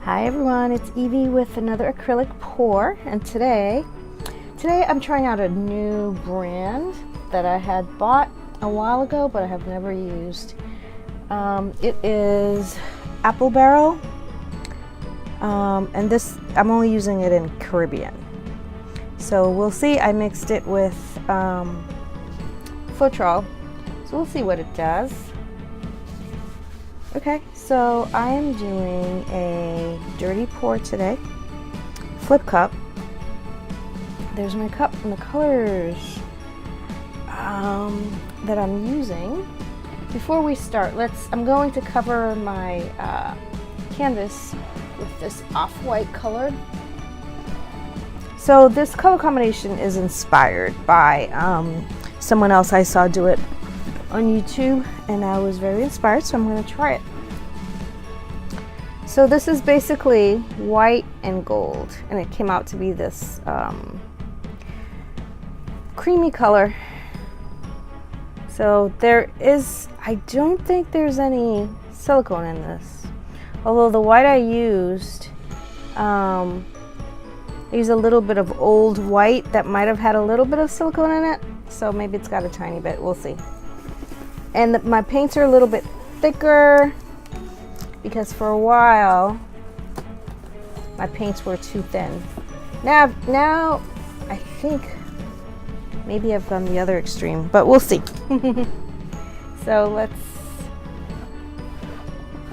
Hi everyone, it's Evie with another acrylic pour, and today I'm trying out a new brand that I had bought a while ago but I have never used. It is Apple Barrel, and this I'm only using it in Caribbean. So we'll see. I mixed it with Floetrol, so we'll see what it does. Okay, so I am doing a dirty pour today. Flip cup. There's my cup and the colors that I'm using. Before we start, I'm going to cover my canvas with this off-white color. So this color combination is inspired by someone else I saw do it on YouTube, and I was very inspired, so I'm going to try it. So this is basically white and gold, and it came out to be this creamy color. So I don't think there's any silicone in this, although the white I used, I used a little bit of old white that might have had a little bit of silicone in it, so maybe it's got a tiny bit, we'll see. And my paints are a little bit thicker because for a while my paints were too thin. Now I think maybe I've gone the other extreme, but we'll see. So let's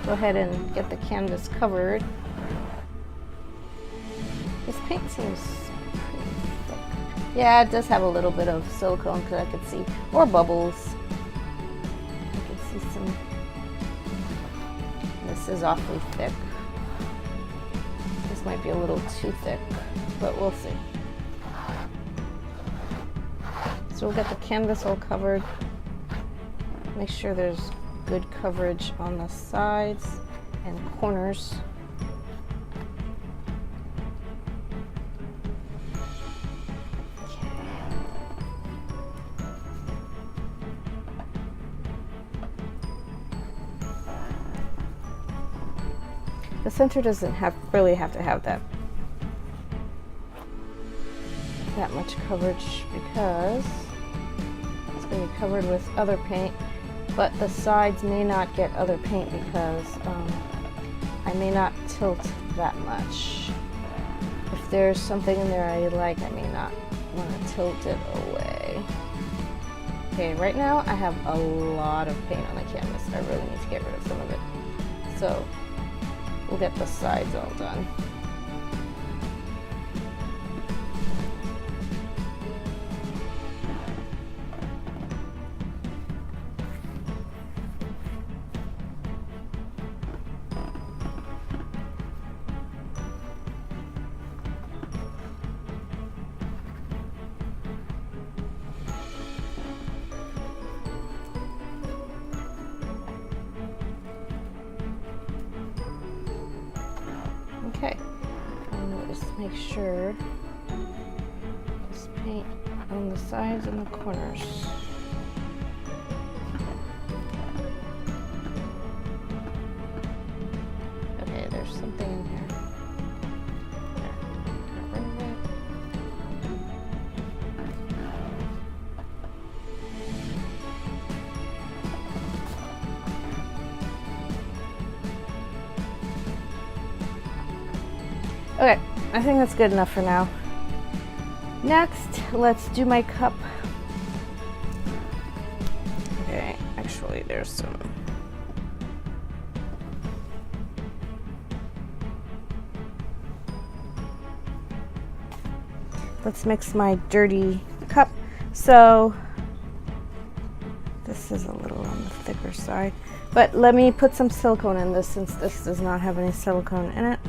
go ahead and get the canvas covered. This paint seems pretty thick. Yeah, it does have a little bit of silicone because I could see, or bubbles. This is awfully thick. This might be a little too thick, but we'll see. So we'll get the canvas all covered. Make sure there's good coverage on the sides and corners. The center doesn't really have to have that much coverage because it's going to be covered with other paint, but the sides may not get other paint because I may not tilt that much. If there's something in there I like, I may not want to tilt it away. Okay, right now I have a lot of paint on the canvas. I really need to get rid of some of it. So we'll get the sides all done. Okay, and just make sure this paint on the sides and the corners. Okay, there's something in here. There, got rid of it. Okay, I think that's good enough for now. Next, let's do my cup. Okay, actually there's some. Let's mix my dirty cup. So this is a little on the thicker side, but let me put some silicone in this since this does not have any silicone in it.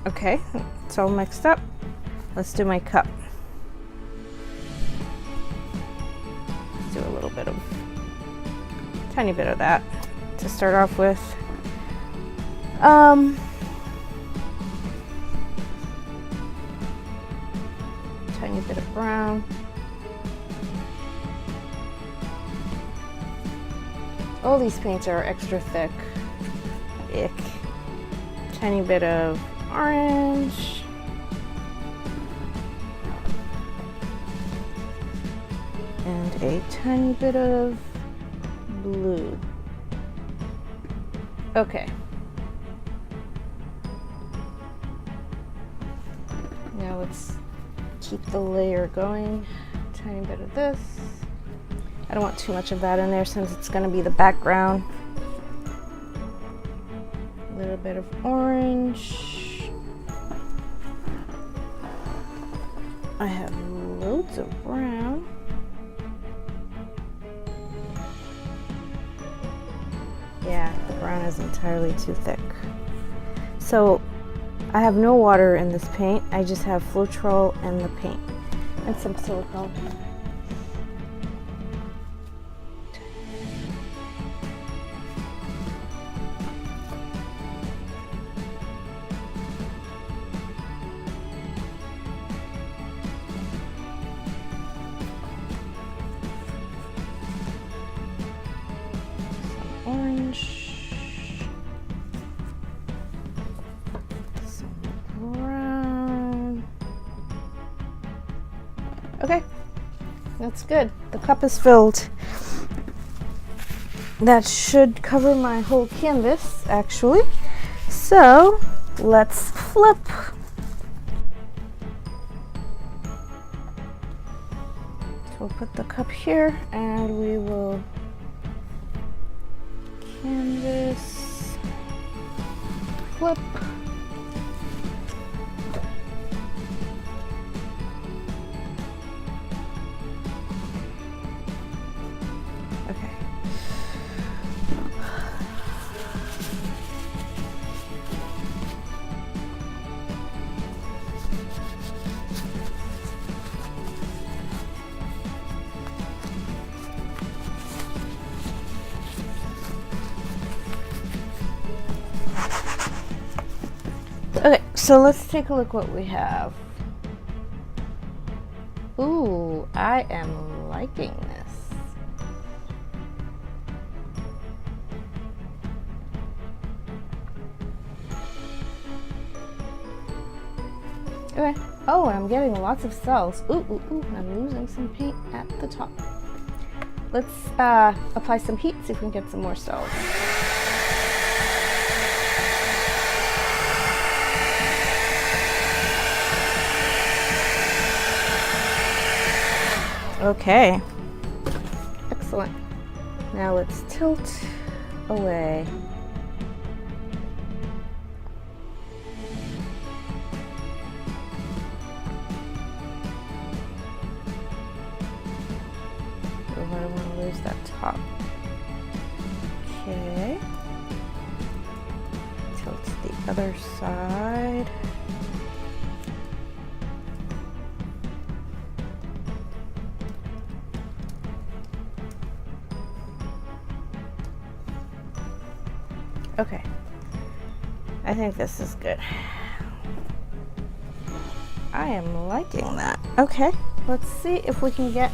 Okay, it's all mixed up. Let's do my cup. Let's do a little bit of, tiny bit of that to start off with. Tiny bit of brown. All these paints are extra thick. Ick. Tiny bit of orange. And a tiny bit of blue. Okay. Now let's keep the layer going. Tiny bit of this. I don't want too much of that in there since it's going to be the background. A little bit of orange. I have loads of brown. Yeah, the brown is entirely too thick. So I have no water in this paint. I just have Floetrol and the paint and some silicone. Orange, some brown. Okay, that's good. The cup is filled. That should cover my whole canvas, actually. So let's flip. So we'll put the cup here and we will canvas, flip. Okay. Okay, so let's take a look what we have. Ooh, I am liking this. Okay. Oh, and I'm getting lots of cells. Ooh, ooh, ooh, I'm losing some paint at the top. Let's apply some heat, see if we can get some more cells. Okay, excellent. Now let's tilt away. Oh, I don't want to lose that top. Okay. Tilt to the other side. Okay, I think this is good. I am liking that. Okay, let's see if we can get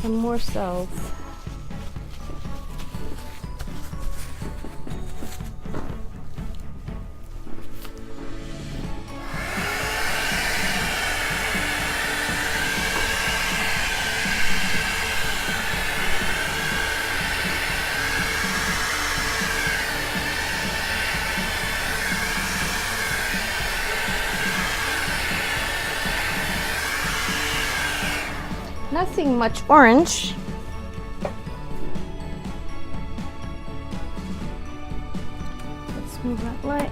some more cells. Not seeing much orange. Let's move that light.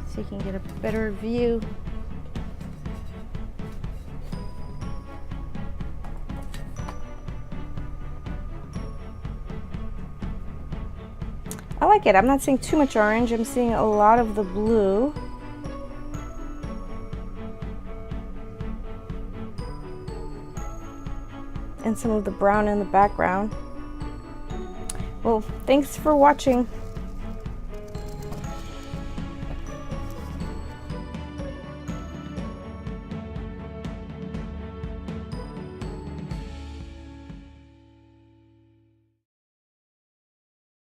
So you can get a better view. I like it. I'm not seeing too much orange. I'm seeing a lot of the blue. And some of the brown in the background. Well, thanks for watching.